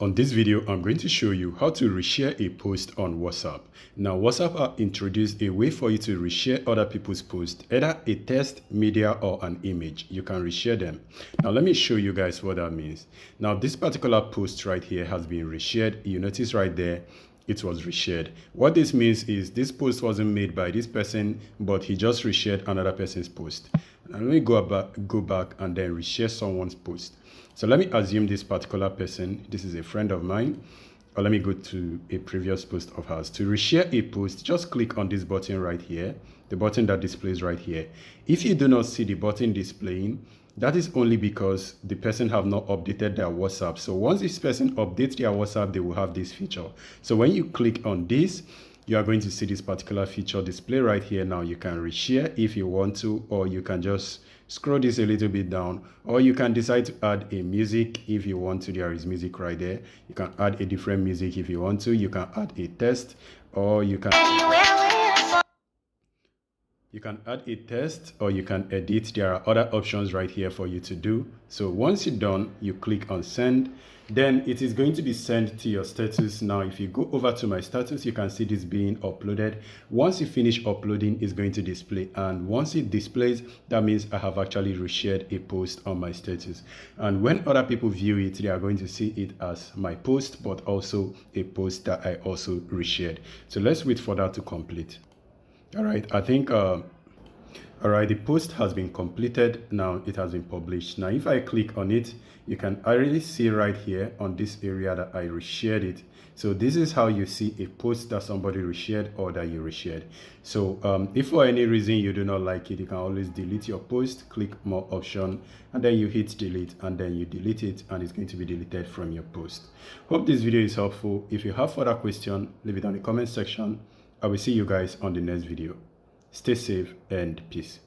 On this video, I'm going to show you how to reshare a post on WhatsApp. Now, WhatsApp have introduced a way for you to reshare other people's posts, either a text, media, or an image. You can reshare them. Now, let me show you guys what that means. Now, this particular post right here has been reshared. You notice right there, it was reshared. What this means is this post wasn't made by this person, but he just reshared another person's post. Now, let me go back and then reshare someone's post. So let me assume this particular person, this is a friend of mine, or let me go to a previous post of hers. To reshare a post, just click on this button right here, the button that displays right here. If you do not see the button displaying, that is only because the person have not updated their WhatsApp. So once this person updates their WhatsApp, they will have this feature. So when you click on this, you are going to see this particular feature display right here. Now you can reshare if you want to, or you can just scroll this a little bit down, or you can decide to add a music if you want to. There is music right there. You can add a different music if you want to. You can add a text, or you can add a text, or you can edit. There are other options right here for you to do. So once you're done, you click on send. Then it is going to be sent to your status. Now, if you go over to my status, you can see this being uploaded. Once you finish uploading, it's going to display. And once it displays, that means I have actually reshared a post on my status. And when other people view it, they are going to see it as my post, but also a post that I also reshared. So let's wait for that to complete. All right, I think all right, the post has been completed. Now it has been published. Now if I click on it, you can already see right here on this area that I reshared it. So this is how you see a post that somebody reshared or that you reshared. So if for any reason you do not like it, you can always delete your post, click more option, and then you hit delete, and then you delete it, and it's going to be deleted from your post. Hope this video is helpful. If you have further questions, leave it on the comment section. I will see you guys on the next video. Stay safe and peace.